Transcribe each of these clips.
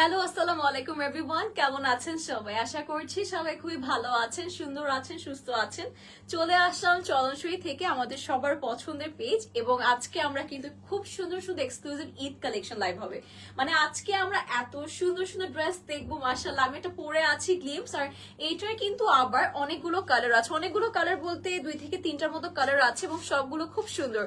Hello আসসালামু আলাইকুম everyone, কেমন আছেন সবাই? আশা করছি সবাই খুবই ভালো আছেন, সুন্দর আছেন, সুস্থ আছেন। চলে আসলাম চলনসই থেকে আমাদের সবার পছন্দের পেজ, এবং আজকে আমরা কিন্তু খুব সুন্দর সুন্দর এক্সক্লুসিভ ঈদ কালেকশন লাইভ হবে। মানে আজকে আমরা এত সুন্দর সুন্দর ড্রেস দেখবো, মাশাআল্লাহ। আমি এটা পরে আছি গ্লিমস, আর এইটার কিন্তু আবার অনেকগুলো কালার আছে। অনেকগুলো কালার বলতে 2 থেকে 3টার মতো কালার আছে, এবং সবগুলো খুব সুন্দর।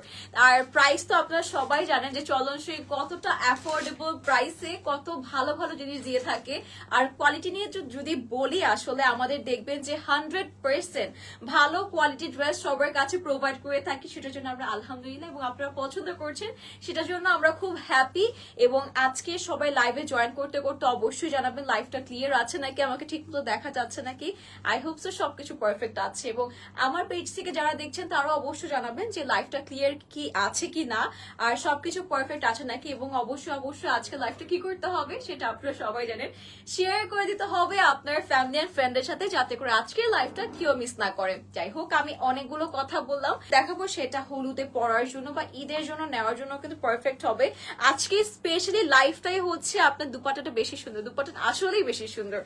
আর প্রাইস তো আপনারা সবাই জানেন যে চলনসই কতটা অ্যাফোর্ডেবল প্রাইসে কত ভালো ভালো জিনিস দিয়ে থাকে। আর কোয়ালিটি নিয়ে যদি বলি, আসলে আমাদের দেখবেন যে 100% ভালো কোয়ালিটি ড্রেস সবার কাছে প্রোভাইড করে থাকি। সেটার জন্য আমরা আলহামদুলিল্লাহ, এবং আপনারা পছন্দ করছেন সেটার জন্য আমরা খুব হ্যাপি। এবং আজকে সবাই লাইভে জয়েন করতে করতে অবশ্যই জানাবেন লাইভটা ক্লিয়ার আছে নাকি, আমাকে ঠিক মতো দেখা যাচ্ছে নাকি। আই হোপ সো সবকিছু পারফেক্ট আছে। এবং আমার পেজ থেকে যারা দেখছেন তারাও অবশ্যই জানাবেন যে লাইভটা ক্লিয়ার কি আছে কি না, আর সবকিছু পারফেক্ট আছে নাকি। এবং অবশ্যই অবশ্যই আজকে লাইভটা কি করতে হবে সেটা আপনারা সবাই জানেন, শেয়ার করে দিতে হবে আপনার ফ্যামিলি এন্ড ফ্রেন্ডের সাথে, যাতে করে আজকের লাইভটা কেউ মিস না করে। যাই হোক, আমি অনেকগুলো কথা বললাম, দেখাবো সেটা হলুদে পরার জন্য বা ঈদের জন্য নেওয়ার জন্য কিন্তু পারফেক্ট হবে। আজকে স্পেশালি লাইভটাই হচ্ছে আপনার দুপাটাটা বেশি সুন্দর, দুপাটা আসলেই বেশি সুন্দর।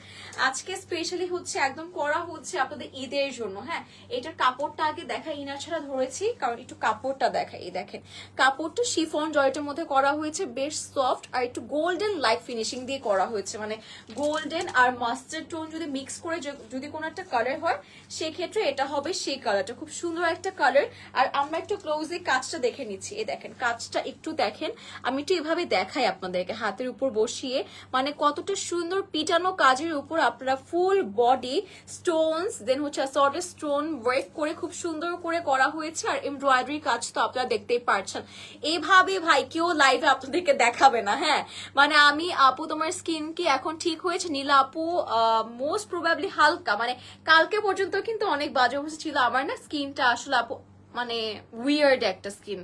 আজকে স্পেশালি হচ্ছে একদম করা হচ্ছে আপনাদের ঈদের জন্য। হ্যাঁ, এটার কাপড়টা আগে দেখা, ইনার ছাড়া ধরেছি কারণ একটু কাপড়টা দেখাই। এই দেখেন, কাপড়টা শিফন জয়েন্টের মধ্যে করা হয়েছে, বেশ সফট, আর একটু গোল্ডেন লাইট ফিনিশিং দিয়ে করা হয়েছে। মানে গোল্ডেন আর মাস্টার্ড টোন যদি মিক্স করে যদি কোনো একটা কালার হয়, সেক্ষেত্রে এটা হবে সেই কালারটা। খুব সুন্দর একটা কালার। আর আমরা একটু ক্লোজে কাজটা দেখে নিচ্ছি। এই দেখেন, কাজটা একটু দেখেন, আমি একটু এভাবে দেখাই আপনাদেরকে হাতের উপর বসিয়ে। মানে কতটা সুন্দর পিটানো কাজের উপর আপনারা ফুল বডি স্টোনস, দেন হচ্ছে সর্টেড স্টোন ওয়ার্ক করে খুব সুন্দর করে করা হয়েছে। আর এমব্রয়ডারি কাজ তো আপনারা দেখতেই পারছেন। এইভাবে ভাই কেউ লাইভে আপনাদেরকে দেখাবে না। হ্যাঁ, মানে আমি আপু তোমার স্কিন কি এখন ঠিক হয়েছে? নীলা আপু মোস্ট প্রবাবলি হালকা, মানে কালকে পর্যন্ত কিন্তু অনেক বাজে অবস্থা ছিল আমার না স্কিনটা। আসলে আপু মানে উইয়ার্ড একটা স্কিন,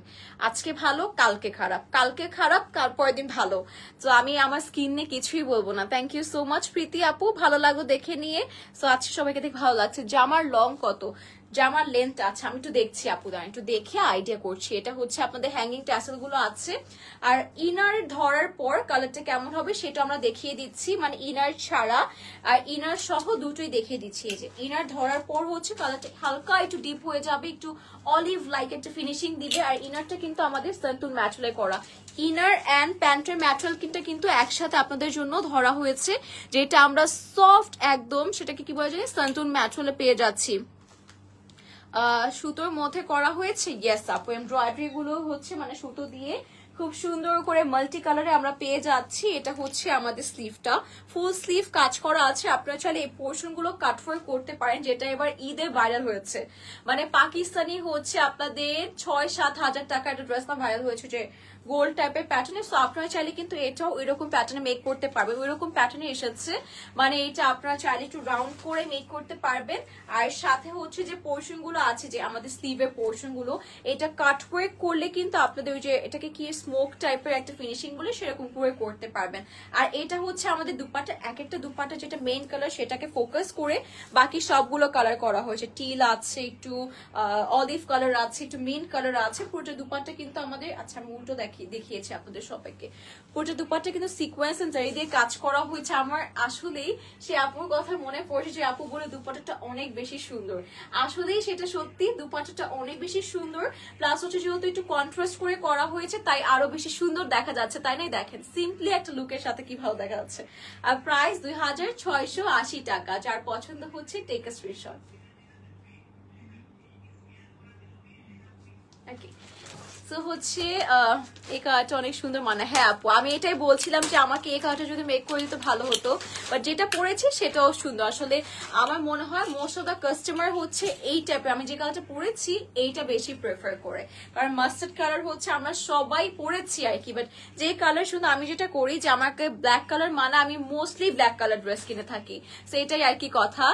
আজকে ভালো কালকে খারাপ, কালকে খারাপ পরের দিন ভালো। তো আমি আমার স্কিন নিয়ে কিছুই বলবো না। থ্যাংক ইউ সো মাচ প্রীতি আপু, ভালো লাগলো দেখে নিয়ে। সো আজকে সবাইকে দেখে ভালো লাগছে। জামার লং কত, জামার লেন্থ আছে আমি একটু দেখছি আপু, দাঁড়ান একটু দেখে আইডিয়া করছি। এটা হচ্ছে আপনাদের হ্যাঙ্গিং ট্যাসেল গুলো আছে, আর ইনার ধরার পর কালারটা কেমন হবে সেটা আমরা দেখিয়ে দিচ্ছি। মানে ইনার ছাড়া আর ইনার সহ দুটোই দেখিয়ে দিচ্ছি। এই যে ইনার ধরার পর হচ্ছে কালারটা হালকা একটু ডিপ হয়ে যাবে, একটু অলিভ লাইক একটা ফিনিশিং দিবে। আর ইনারটা কিন্তু আমাদের সান্টুন ম্যাটেরিয়ালে করা, ইনার অ্যান্ড প্যান্টের ম্যাটেরিয়াল কিন্তু একসাথে আপনাদের জন্য ধরা হয়েছে, যেটা আমরা সফট একদম সেটাকে কি বলা যায় সান্টুন ম্যাটেরিয়ালে পেয়ে যাচ্ছি। সুতোর মধ্যে করা হয়েছে, ইয়েস আপু। এমব্রয়ডারি গুলো হচ্ছে মানে সুতো দিয়ে খুব সুন্দর করে মাল্টি কালারে আমরা পেয়ে যাচ্ছি। এটা হচ্ছে আমাদের স্লিভটা, ফুল স্লিভ কাজ করা আছে। আপনারা চাইলে এই পোর্শন গুলো কাটফোর করতে পারেন, যেটা এবার ঈদে ভাইরাল হয়েছে। মানে পাকিস্তানি হচ্ছে আপনাদের 6-7 হাজার টাকা একটা ড্রেস না ভাইরাল হয়েছে, যে গোল্ড টাইপের প্যাটার্নে। সো আপনারা চাইলে কিন্তু এটাও ওইরকম প্যাটার্নে মেক করতে পারবেন, ওইরকম প্যাটার্নে এসেছে। মানে এটা আপনারা চাইলে একটু রাউন্ড করে মেক করতে পারবেন। আর সাথে হচ্ছে যে পোর্শন গুলো আছে, যে আমাদের স্লিভের পোর্শন গুলো, এটা কাট ওয়ার্ক করলে কিন্তু আপনাদের ওই যে এটাকে কি স্মোক টাইপের একটা ফিনিশিং বলে সেরকম করে করতে পারবেন। আর এটা হচ্ছে আমাদের দুপাটা, এক একটা দুপাটা যেটা মেইন কালার সেটাকে ফোকাস করে বাকি সবগুলো কালার করা হয়েছে। টিল আছে, একটু অলিভ কালার আছে, একটু মিন্ট কালার আছে। পুরোটা দুপাটা কিন্তু আমাদের, আচ্ছা আমি উল্টো দেখিয়েছি আপনাদের সবাইকে। পুরোটা দুপাটা কিন্তু সিকোয়েন্স এন্ড জারি দিয়ে কাজ করা হয়েছে। আমার আসলেই সে আপুর কথা মনে পড়ছে, যে আপু বলে দুপাটাটা অনেক বেশি সুন্দর। আসলেই সেটা সত্যি, দুপাটাটা অনেক বেশি সুন্দর। প্লাস হচ্ছে যেহেতু একটু কন্ট্রাস্ট করে করা হয়েছে, তাই আরো বেশি সুন্দর দেখা যাচ্ছে, তাই নাই? দেখেন সিম্পলি একটা লুকের সাথে কি ভালো দেখা যাচ্ছে। আর প্রাইস 2680 টাকা। যার পছন্দ হচ্ছে টেক আ স্ক্রিনশট। ওকে, তো হচ্ছে এই কালারটা অনেক সুন্দর। মানে হ্যাঁ আপু, আমি এটাই বলছিলাম যে আমাকে এই কালারটা যদি মেক করে দিতে ভালো হতো, বাট যেটা পরেছি সেটাও সুন্দর। আসলে আমার মনে হয় মোস্ট অফ দ্য কাস্টমার হচ্ছে এই টাইপের, আমি যে কালারটা পরেছি এইটা বেশি প্রেফার করে, কারণ মাস্টার্ড কালার হচ্ছে আমরা সবাই পরেছি আর কি। বাট যে কালার শুধু আমি যেটা করি যে আমাকে ব্ল্যাক কালার, মানে আমি মোস্টলি ব্ল্যাক কালার ড্রেস কিনে থাকি, তো এটাই আর কি কথা।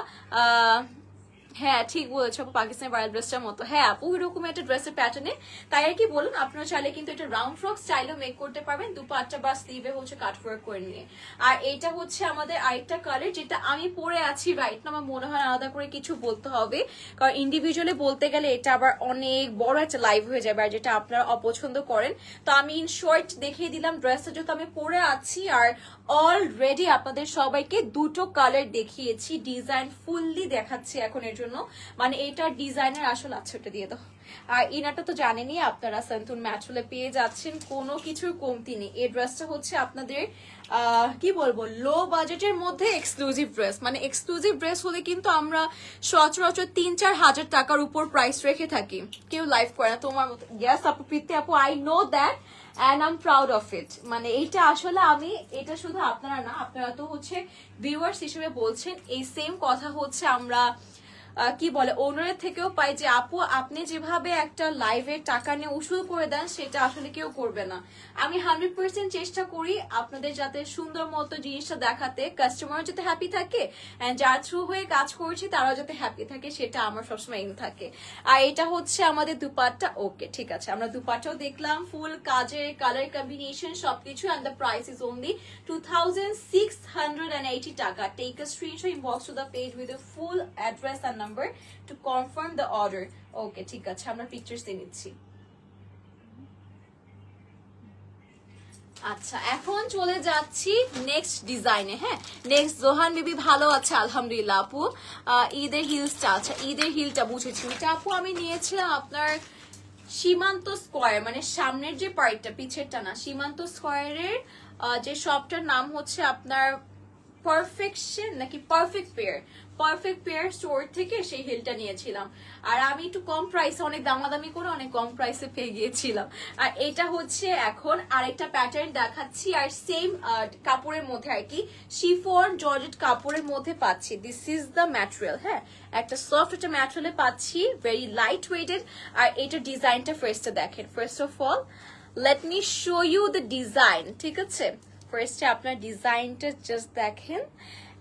হ্যাঁ ঠিক বলেছো আপু, পাকিস্তানি ভাইরাল ড্রেসটার মতো। হ্যাঁ আপু ওইরকম একটা ড্রেসের প্যাটার্নে, তাই আর কি বলুন, আপনারা চাইলে কিন্তু এটা রাউন্ড ফ্রক স্টাইলও মেক করতে পারবেন, দুপাট্টা বা স্লিভে হচ্ছে কাট ওয়ার্ক করে নিয়ে। আর এটা হচ্ছে আমাদের আরেকটা কালার যেটা আমি পরে আছি রাইট না, আমার মনে হয় আলাদা করে কিছু বলতে হবে, কারণ ইন্ডিভিজুয়ালি বলতে গেলে এটা আবার অনেক বড় একটা লাইভ হয়ে যাবে, আর যেটা আপনারা অপছন্দ করেন। তো আমি ইন শর্ট দেখিয়ে দিলাম ড্রেসটা যেহেতু আমি পরে আছি, আর অলরেডি আপনাদের সবাইকে দুটো কালার দেখিয়েছি, ডিজাইন ফুললি দেখাচ্ছি এখন এর জন্য, মানে এটার ডিজাইনের আসল আছে ওটা দিয়ে দাও। আর ইনারটা তো জানেনই আপনারা সন্তুন ম্যাট্রোলে পেয়ে যাচ্ছেন, কোনো কিছুর কমতি নেই। এই ড্রেসটা হচ্ছে আপনাদের কি বলবো লো বাজেটের মধ্যে এক্সক্লুসিভ ড্রেস, মানে এক্সক্লুসিভ ড্রেস হলে কিন্তু আমরা সচরাচর ৩-৪ হাজার টাকার উপর প্রাইস রেখে থাকি, কেউ লাইভ করে না তোমার মতো। ইয়েস আপু, প্রীতি আপু, I know that and I am proud of it. মানে এইটা আসলে আমি, এটা শুধু আপনারা না, আপনারা তো হচ্ছে ভিউয়ার্স হিসেবে বলছেন, এই সেম কথা হচ্ছে আমরা কি বলে ওনারের থেকেও পাই, যে আপু আপনি যেভাবে একটা লাইভে টাকা নিয়ে উসুল করে দেন সেটা আসলে কেউ করবে না। আমি 100% চেষ্টা করি আপনাদের যাতে সুন্দর মতো জিনিসটা দেখাতে, কাস্টমার যাতে হ্যাপি থাকে, এন্ড যার থ্রু হয়ে কাজ করছি তারাও যাতে হ্যাপি থাকে, সেটা আমার সবসময় এম থাকে। আর এটা হচ্ছে আমাদের দুপাট্টা। ওকে ঠিক আছে, আমরা দুপাট্টাও দেখলাম, ফুল কাজের কালার কম্বিনেশন সবকিছু, and the price is only 2680 টাকা। Take a screenshot, inbox to the page with the full address and number to confirm the order. Okay, ঠিক আছে, আমরা পিকচার্স দিয়ে নিচ্ছি। আচ্ছা এখন চলে যাচ্ছি নেক্সট ডিজাইনে। হ্যাঁ নেক্সট জোহান বেবি ভালো আছে আলহামদুলিল্লাহ আপু। ঈদের হিলসটা, আচ্ছা ঈদের হিলটা বুঝেছি, এটা আপু আমি নিয়েছিলাম আপনার সীমান্ত স্কোয়ার, মানে সামনের যে পার্টটা, পিছেরটা না, সীমান্ত স্কোয়ারের যে শপটার নাম হচ্ছে আপনার পারফেকশন নাকি পারফেক্ট পেয়ার স্টোর থেকে সেই হিলটা নিয়েছিলাম। আর আমি একটু কম প্রাইসে, অনেক দামাদামি করে অনেক কম প্রাইসে পেয়ে গিয়েছিলাম। আর এটা হচ্ছে এখন আরেকটা প্যাটার্ন দেখাচ্ছি, আর সেম কাপড়ের মধ্যে আর কি, শিফন জর্জেট কাপড়ের মধ্যে পাচ্ছি। This is the material. হ্যাঁ একটা সফট একটা ম্যাটেরিয়ালে পাচ্ছি, ভেরি লাইট ওয়েটেড। আর এটা ডিজাইনটা ফার্স্টে দেখেন, first of all let me show you the design. ঠিক আছে, ফার্স্টে আপনার ডিজাইনটা জাস্ট দেখেন,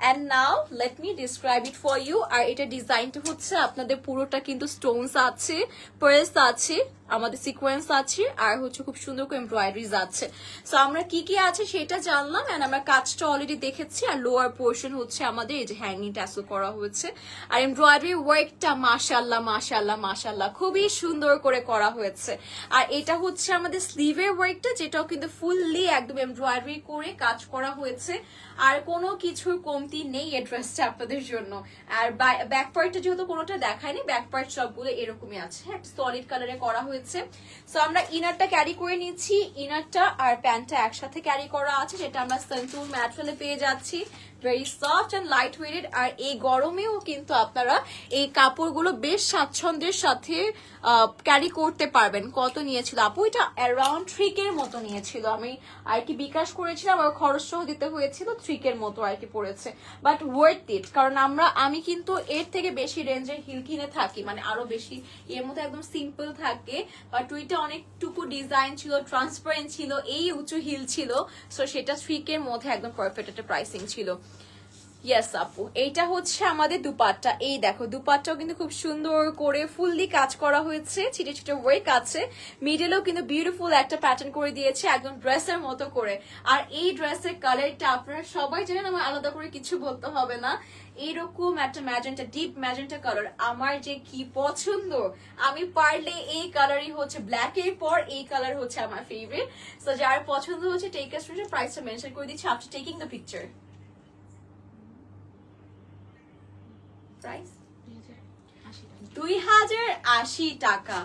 and now let me describe it for you. আর এটা ডিজাইনটা হচ্ছে আপনাদের পুরোটা কিন্তু স্টোনস আছে, পার্লস আছে, আমাদের সিকোয়েন্স আছে, আর হচ্ছে খুব সুন্দর করে এমব্রয়ডারিজ আছে। সো আমরা কি কি আছে সেটা জানলাম, এন্ড আমরা কাজটা অলরেডি দেখেছি। আর লোয়ার পোর্শন হচ্ছে আমাদের এই যে হ্যাঙ্গিং ট্যাসেল করা হয়েছে, আর এমব্রয়ডারি ওয়ার্কটা মাশাআল্লাহ মাশাআল্লাহ মাশাআল্লাহ খুবই সুন্দর করে করা হয়েছে। আর এটা হচ্ছে আমাদের স্লিভের ওয়ার্কটা, যেটাও কিন্তু ফুললি একদম এমব্রয়ডারি করে কাজ করা হয়েছে, আর কোনো কিছুর কমতি নেই এই ড্রেসটা আপনাদের জন্য। আর ব্যাক পার্টটা যেহেতু কোনোটা দেখায়নি, ব্যাক পার্ট সবগুলো এরকমই আছে, একটা সলিড কালারে করা হয়েছে। সো আমরা ইনারটা ক্যারি করে নিচ্ছি, ইনারটা আর প্যান্টটা একসাথে ক্যারি করা আছে, যেটা আমরা সন্তুর ম্যাটেরিয়ালে পেয়ে যাচ্ছি, very soft and light weighted. আর এই গরমেও কিন্তু আপনারা এই কাপড়গুলো বেশ স্বাচ্ছন্দ্যের সাথে ক্যারি করতে পারবেন। কত নিয়েছিল আপু? এটা অ্যারাউন্ড 3K এর মতো নিয়েছিল, আমি আর কি বিকাশ করেছিলাম, আর খরচ সহ দিতে হয়েছিল, 3K এর মতো আর কি পড়েছে, বাট ওয়ার্থ ইট। কারণ আমি কিন্তু এর থেকে বেশি রেঞ্জের হিল কিনে থাকি, মানে আরো বেশি, এর মধ্যে একদম সিম্পল থাকে, বাট ওইটা অনেকটুকু ডিজাইন ছিল, ট্রান্সপারেন্ট ছিল, এই উঁচু হিল ছিল, সো সেটা 3K এর মধ্যে একদম পারফেক্ট একটা প্রাইসিং ছিল। ইয়েস আপু, এইটা হচ্ছে আমাদের দুপাট্টা। এই দেখো দুপাট্টাও কিন্তু খুব সুন্দর করে ফুললি কাজ করা হয়েছে, ছিটে ছিটে ওয়ার্ক আছে, মিডলেও কিন্তু বিউটিফুল একটা প্যাটার্ন করে দিয়েছে একদম ড্রেসের মতো করে। আর এই ড্রেসের কালারটা আপনারা সবাই জানেন, আমার আলাদা করে কিছু বলতে হবে না, এইরকম একটা ম্যাজেন্টা, ডিপ ম্যাজেন্টা কালার আমার যে কি পছন্দ। আমি পারলে এই কালারই হচ্ছে ব্ল্যাক এর পর এই কালার হচ্ছে আমার ফেভারিট। সো যার পছন্দ হচ্ছে টেক আ স্ক্রিনশট, প্রাইসটা মেনশন করে দিচ্ছি after taking the picture. Price 2080 টাকা,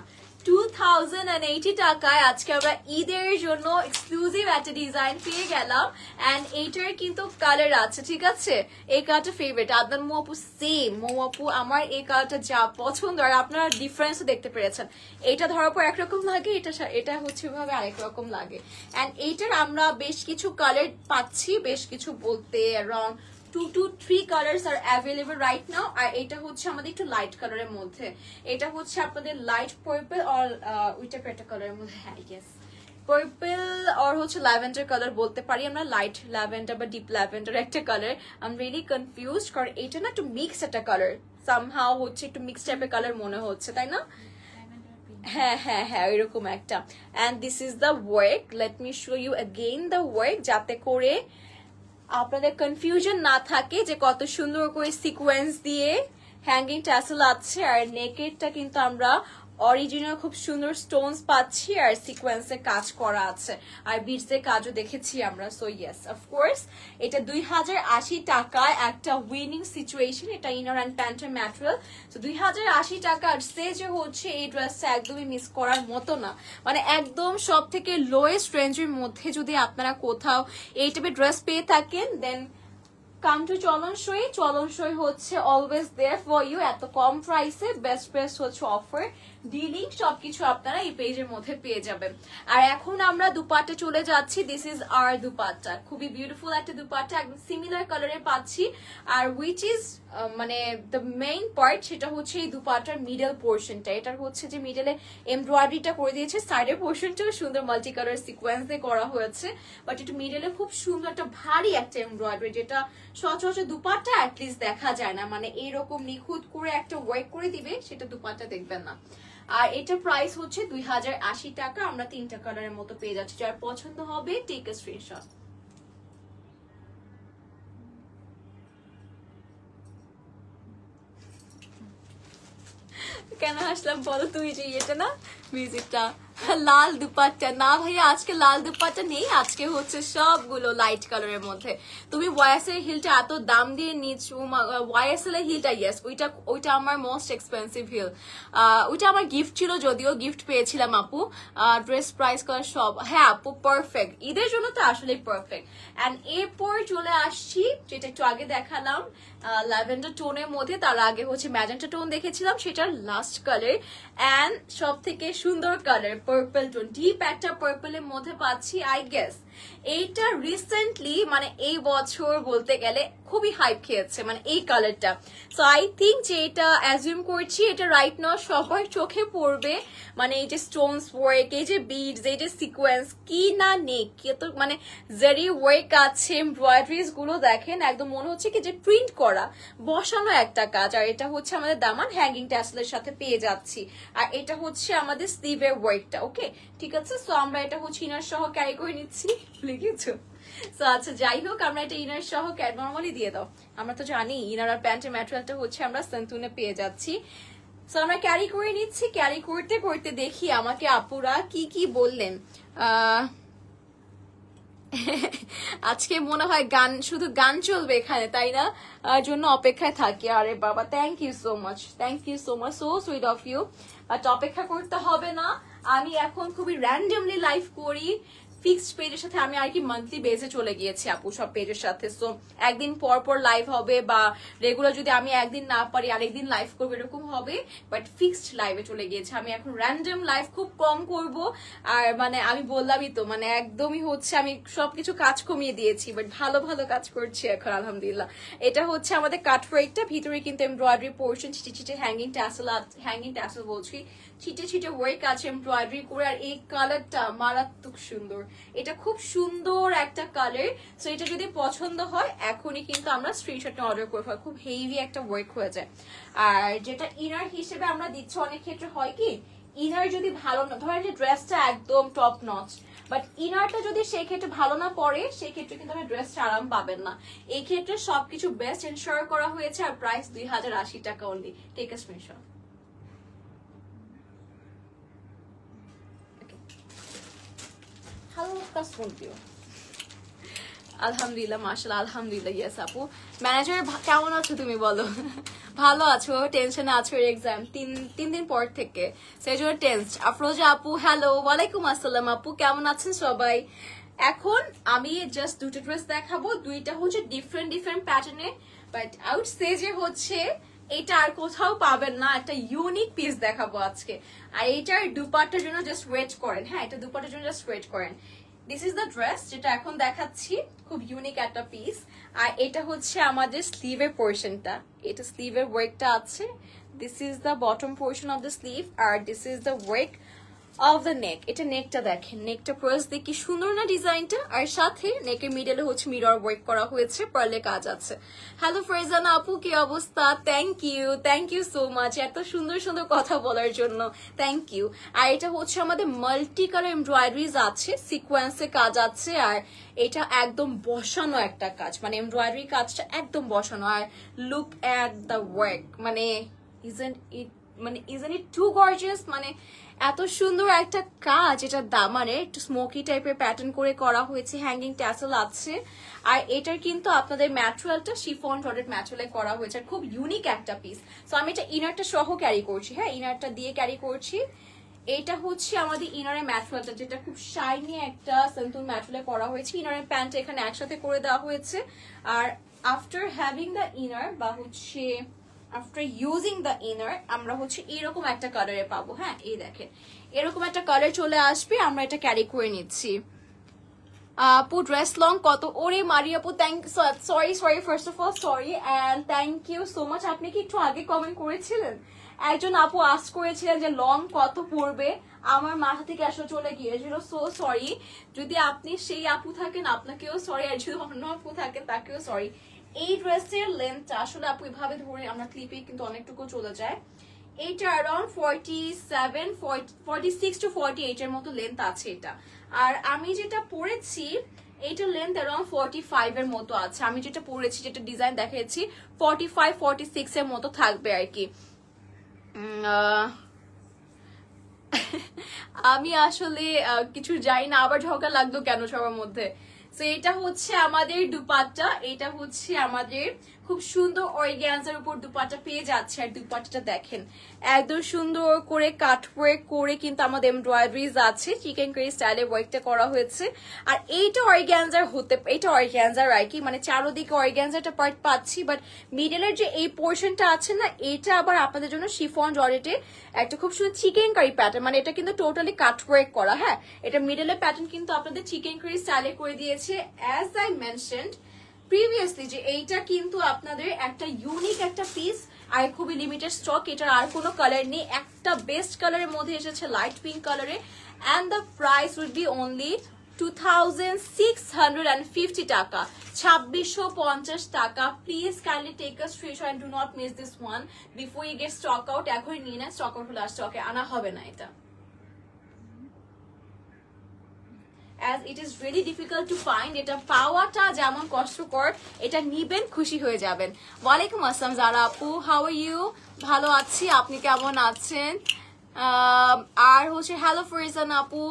2080 টাকায় আজকে আমরা ঈদের জন্য এক্সক্লুসিভ একটা ডিজাইন পেয়ে গেলাম। এন্ড এইটার কিন্তু কালার আছে, ঠিক আছে, এই কালারটা ফেভারিট। আদনান মো আপু সেম, মো আপু আমার এই কালারটা যা পছন্দ, আর আপনারা ডিফারেন্সও দেখতে পেরেছেন, এটা ধরার পর একরকম লাগে, এটা হচ্ছে ভাবে আরেক রকম লাগে। এন্ড এইটার আমরা বেশ কিছু কালার পাচ্ছি, বেশ কিছু বলতে around 2 to 3 colors are available right now। আর এটা হচ্ছে আমাদের একটু লাইট কালারের মধ্যে, এটা হচ্ছে আপনাদের লাইট পার্পল আর ওই টাইপের একটা কালারের মধ্যে, হ্যাঁ ইয়েস পার্পল আর হচ্ছে ল্যাভেন্ডার কালার বলতে পারি আমরা, লাইট ল্যাভেন্ডার বা ডিপ ল্যাভেন্ডার একটা colour. I am really confused, কারণ এটা না একটু মিক্স একটা কালার, সামহাও হচ্ছে একটু মিক্স টাইপের কালার মনে হচ্ছে, তাই না? হ্যাঁ হ্যাঁ হ্যাঁ, এরকম একটা। And this is the work, let me show you again the work, যাতে করে আপনাদের কনফিউশন না থাকে যে কত সুন্দর করে সিকোয়েন্স দিয়ে হ্যাঙ্গিং ট্যাসেল আছে। আর নেকেটটা কিন্তু আমরা অরিজিনাল খুব সুন্দর স্টোনস পাচ্ছি, আর সিকোয়েন্সে কাজ করা আছে, আর বিটসের কাজও দেখেছি আমরা। সো ইয়েস, অফকোর্স এটা 2080 টাকায় একটা উইনিং সিচুয়েশন। এটা ইনার অ্যান্ড প্যান্টের ম্যাটেরিয়াল। তো 2080 টাকার যে হচ্ছে এই ড্রেসটা একদমই মিস করার মতো না। মানে একদম সব থেকে লোয়েস্ট রেঞ্জের মধ্যে যদি আপনারা কোথাও এই টাইপের ড্রেস পেয়ে থাকেন, দেন কাম টু চলনসই। চলনসই হচ্ছে অলওয়েজ দেয়ার ফর ইউ। এত কম প্রাইসে বেস্ট বেস্ট হচ্ছে অফার, ডিলিং সবকিছু আপনারা এই পেজের মধ্যে পেয়ে যাবেন। আর এখন আমরা দুপাট্টা চলে যাচ্ছি। দিস ইজ আর দুপাট্টা, খুবই বিউটিফুল একটা দুপাট্টা, একদম সিমিলার কালারে পাচ্ছি। আর উইচ ইজ মানে দ্য মেইন পার্ট, সেটা হচ্ছে এই দুপাট্টার মিডল পোর্শনটা। এটার হচ্ছে যে মিডলে এমব্রয়ডারিটা করে দিয়েছে, সাইডের পোর্শনটাও সুন্দর মাল্টি কালার সিকোয়েন্স দিয়ে করা হয়েছে, বাট একটু মিডলে খুব সুন্দর একটা ভারী একটা এমব্রয়ডারি, যেটা সচরাচর দুপাট্টা অ্যাটলিস্ট দেখা যায় না। মানে এইরকম নিখুঁত করে একটা ওয়ার্ক করে দিবে, সেটা দুপাট্টা দেখবেন না। আর এটা প্রাইস হচ্ছে 2080 টাকা। আমরা 3টা কালারের মতো পেয়ে যাচ্ছি, যার পছন্দ হবে টেক আ স্ক্রিনশট। কেন হাসলাম বলো? তুই যে এটা না মিউজিকটা, লাল দুপাট্টা না ভাইয়া, আজকে লাল দুপাট্টা নেই, আজকে হচ্ছে সবগুলো লাইট কালারের মধ্যে। তুমি ওয়াইএসএল হিলটা এত দাম দিয়ে নিচ্ছ, ওয়াইএসএল এর হিলটা, ইয়েস ওইটা আমার মোস্ট এক্সপেন্সিভ হিল। ওইটা আমার গিফট ছিল, যদিও গিফট পেয়েছিলাম আপু। ড্রেস প্রাইস করা সব, হ্যাঁ আপু পারফেক্ট, ঈদের জন্য তো আসলে পারফেক্ট। অ্যান্ড এরপর চলে আসছি যেটা একটু আগে দেখালাম ল্যাভেন্ডার টোনের মধ্যে, তার আগে হচ্ছে ম্যাজেন্টা টোন দেখেছিলাম, সেটার লাস্ট কালার অ্যান্ড সব থেকে সুন্দর কালার পার্পল টোন, ডিপ একটা পার্পলের মধ্যে পাচ্ছি। আই গেস এইটা রিসেন্টলি মানে এই বছর বলতে গেলে খুবই হাইপ খেয়েছে, মানে এই কালারটা। সো আই থিঙ্ক যে এটা অ্যাজিউম করছি এটা রাইট নাও সবার চোখে পড়বে। মানে এই যে স্টোনস ওয়ার্ক, এই যে বিডস, এই যে সিকোয়েন্স, কি না নেই, কি তো মানে জারি ওয়ার্ক আছে, এমব্রয়ডারিজ গুলো দেখেন, একদম মনে হচ্ছে কি যে প্রিন্ট করা বসানো একটা কাজ। আর এটা হচ্ছে আমাদের দামান হ্যাঙ্গিং ট্যাসেলের সাথে পেয়ে যাচ্ছি। আর এটা হচ্ছে আমাদের স্লিভের ওয়ার্কটা। ওকে, ঠিক আছে। সো আমরা এটা হচ্ছে ইনার সহ ক্যারি করে নিচ্ছি, লিখেছো? সো আচ্ছা, যাই হোক, আমরা এটা ইনার সহ নর্মালি দিয়ে দাও। আমরা তো জানি ইনার আর প্যান্টের ম্যাটেরিয়ালটা হচ্ছে আমরা সেন্তুনে পেয়ে যাচ্ছি। সো আমরা ক্যারি করে নিচ্ছি। ক্যারি করতে করতে দেখি আমাকে আপুরা কি কি বললেন। আজকে মনে হয় গান, শুধু গান চলবে এখানে, তাই না? জন্য অপেক্ষায় থাকি। আরে বাবা, thank you so much, thank you so much, so sweet of you. But অপেক্ষা করতে হবে না, আমি এখন খুবই র্যান্ডমলি লাইভ করি। ফিক্সড পেজের সাথে আমি আর কি মান্থলি বেসে চলে গিয়েছি আপু সব পেজের সাথে। সো একদিন পর পর লাইভ হবে, বা রেগুলার যদি আমি একদিন না পারি আরেকদিন লাইভ করবো, এরকম হবে। বাট ফিক্সড লাইভে চলে গিয়েছে। আমি এখন র্যান্ডম লাইভ খুব কম করব। আর মানে আমি বললামই তো, মানে একদমই হচ্ছে আমি সবকিছু কাজ কমিয়ে দিয়েছি, বাট ভালো ভালো কাজ করছি এখন আলহামদুলিল্লাহ। এটা হচ্ছে আমাদের কাটওয়ার্কটা, ভিতরে কিন্তু এমব্রয়ডারি পোর্শন, ছিটে ছিটে হ্যাঙ্গিং ট্যাসেল বলছি, ছিটে ছিটে ওয়ার্ক আছে এমব্রয়ডারি করে। আর এই কালারটা মারাত্মক সুন্দর, এটা খুব সুন্দর একটা কালার। সো এটা যদি পছন্দ হয় এখনই কিন্তু আমরা স্ক্রিনশটটা অর্ডার করে ফেলি, খুব হেভি একটা ওয়ার্ক হয়ে যায়। আর যেটা ইনার হিসেবে আমরা দিচ্ছি, অনেক ক্ষেত্রে হয় কি ইনার যদি ভালো না, ধরেন যে ড্রেসটা একদম টপ নচ, বাট ইনারটা যদি সেই ক্ষেত্রে ভালো না পড়ে, সেই ক্ষেত্রে কিন্তু আপনি ড্রেসটা আরাম পাবেন না। এই ক্ষেত্রে সবকিছু বেস্ট এনশিওর করা হয়েছে। আর প্রাইস 2080 টাকা অনলি। Take a screenshot. হালকা স্পুন দিও। আলহামদুলিল্লাহ, মাশাআল্লাহ, আলহামদুলিল্লাহ। ইয়েস আপু, ম্যানেজার কেমন আছো তুমি বলো? ভালো আছো? টেনশনে আছো? এক্সাম তিন দিন পর থেকে, সেই জন্য টেন্স। আফরোজা আপু হ্যালো, ওয়ালাইকুম আসসালাম আপু, কেমন আছেন সবাই? এখন আমি জাস্ট দুটো ড্রেস দেখাবো, দুইটা হচ্ছে ডিফারেন্ট প্যাটার্নে, বাট আই উড সে যে হচ্ছে এটা আর কোথাও পাবেন না, একটা ইউনিক পিস দেখাবো আজকে। আর এইটার দুপাট্টার জন্য জাস্ট ওয়েট করেন। হ্যাঁ, এটা দুপাট্টার জন্য জাস্ট ওয়েট করেন। দিস ইজ দ্য ড্রেস যেটা এখন দেখাচ্ছি, খুব ইউনিক একটা পিস। আর এটা হচ্ছে আমাদের স্লিভের পোর্শনটা, এটা স্লিভের ওয়ার্কটা আছে। This is the bottom portion of the sleeve, আর this is the work. Of the neck, এটা নেকটা দেখেন, নেকটা প্রয়াস দিয়ে কি সুন্দর না ডিজাইনটা, আর সাথে নেকের মিডলে হচ্ছে মিরর ওয়ার্ক করা হয়েছে, পার্লে কাজ আছে। হ্যালো ফ্রেজানা আপু, কি অবস্থা? থ্যাংক ইউ সো মাচ এত সুন্দর সুন্দর কথা বলার জন্য, থ্যাংক ইউ। আর এটা হচ্ছে আমাদের মাল্টি কালার এমব্রয়ডারিজ আছে, সিকোয়েন্সে কাজ আছে, আর এটা একদম বসানো একটা কাজ, মানে এমব্রয়ডারি কাজটা একদম বসানো। আর লুক এট দ্য ওয়ার্ক, মানে ইজেন্ট ইট টু গর্জিয়াস, মানে এত সুন্দর একটা কাজ। এটা দামানে একটু স্মোকি টাইপের প্যাটার্ন করে করা হয়েছে, হ্যাঙ্গিং ট্যাসেল আছে। আর এটার কিন্তু আপনাদের ম্যাটেরিয়ালটা শিফন জর্জেট ম্যাটেরিয়ালে করা হয়েছে, আর খুব ইউনিক একটা পিস। সো আমি এটা ইনারটা সহ ক্যারি করছি, হ্যাঁ ইনারটা দিয়ে ক্যারি করছি। এটা হচ্ছে আমাদের ইনারের ম্যাটেরিয়ালটা, যেটা খুব শাইনি একটা সেন্টুন ম্যাটেরিয়ালে করা হয়েছে। ইনারের প্যান্ট এখানে একসাথে করে দেওয়া হয়েছে। আর আফটার হ্যাভিং দ্য ইনার, বা হচ্ছে আফটার ইউজিং দ্য ইনার, আমরা হচ্ছে এরকম একটা কালারে পাবো। হ্যাঁ এই দেখেন, এরকম একটা কালার চলে আসবে, আমরা এটা ক্যারি করে নিচ্ছি। আপু ড্রেস লং কত? ওরে মারি আপু, sorry first of all sorry and thank you so much. আপনি কি একটু আগে কমেন্ট করেছিলেন? একজন আপু আস্ক করেছিলেন যে লং কত পড়বে, আমার মাথা থেকে আসলে চলে গিয়েছিল, সো সরি। যদি আপনি সেই আপু থাকেন আপনাকেও সরি, আর যদি অন্য আপু থাকেন তাকেও সরি। এই ড্রেসের লেন্থটা আসলে আপু এভাবে ধরে আমরা ক্লিপে কিন্তু অনেকটুকু চলে যায়। এইটা অ্যারাউন্ড 46 to 48 এর মতো লেন্থ আছে এটা। আর আমি যেটা পরেছি এইটার লেন্থ অ্যারাউন্ড 45 এর মতো আছে। আমি যেটা পরেছি, যেটা ডিজাইন দেখিয়েছি 45-46 এর মতো থাকবে আর কি। আমি আসলে কিছু যাই না, আবার ঝগড়া লাগলো কেন সবার মধ্যে। তো এটা হচ্ছে আমাদের দুপাট্টা, এটা হচ্ছে আমাদের খুব সুন্দর অর্গানজার উপর দুপাট্টা পেয়ে যাচ্ছে। আর দুপাট্টাটা দেখেন একদম সুন্দর করে কাট ওয়ার্ক করে কিন্তু আমাদের এমব্রয়ডারিজ আছে, চিকেন কারি স্টাইলে ওয়ার্কটা করা হয়েছে। আর এইটা অর্গানজার এটা অর্গানজার আর কি, মানে চারোদিকে অর্গানজারটা পার্ট পাচ্ছি, বাট মিডলের যে এই পোর্শনটা আছে না, এটা আবার আপনাদের জন্য শিফন জর্জেটে একটা খুব সুন্দর চিকেন কারি প্যাটার্ন, মানে এটা কিন্তু টোটালি কাট ওয়ার্ক করা। হ্যাঁ এটা মিডলের প্যাটার্ন কিন্তু আপনাদের চিকেন কারি স্টাইলে করে দিয়েছে। অ্যাজ আই মেনশনড প্রিভিয়াসলি যে এইটা কিন্তু আপনাদের একটা ইউনিক একটা পিস, আর খুবই লিমিটেড স্টক। এটার আর কোনো কালার নেই, একটা বেস্ট কালারের মধ্যে এসেছে লাইট পিঙ্ক কালারে, and the price will be only 2650 টাকা, 2650 টাকা। Please kindly take a screenshot and do not miss this one before you get stock out. এখন নিয়ে না, স্টক আউট হলে আর স্টকে আনা হবে না এটা, as it is really difficult to find. এটা পাওয়াটা যেমন কষ্টকর, এটা নিবেন খুশি হয়ে যাবেন। ওয়ালাইকুম আসসালাম জারা আপু, হাউ আর ইউ? ভালো আছি, আপনি কেমন আছেন? আর হচ্ছে হ্যালো ফরিজান আপু,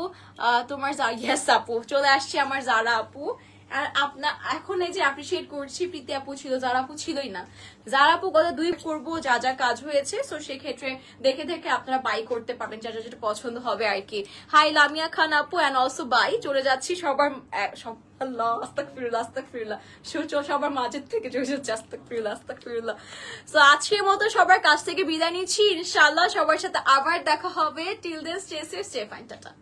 তোমার ইয়েস আপু চলে আসছে আমার জারা আপু। আর আপনার এখন এই যে অ্যাপ্রিসিয়েট করছি, প্রীতি আপু ছিল, জারা আপু ছিলই না। জারা আপু গত 2 করবো যা যা কাজ হয়েছে, সো সেক্ষেত্রে দেখে দেখে আপনারা বাই করতে পারবেন, যা যা যেটা পছন্দ হবে আর কি। হাই লামিয়া খান আপু অ্যান্ড অলসো বাই। চলে যাচ্ছি সবার সবার মাঝের থেকে চলে যাচ্ছে আস্তাগফিরুল্লাহ। সো আজকের মতো সবার কাছ থেকে বিদায় নিচ্ছি, ইনশাআল্লাহ সবার সাথে আবার দেখা হবে। Till then stay safe, stay fine, tata.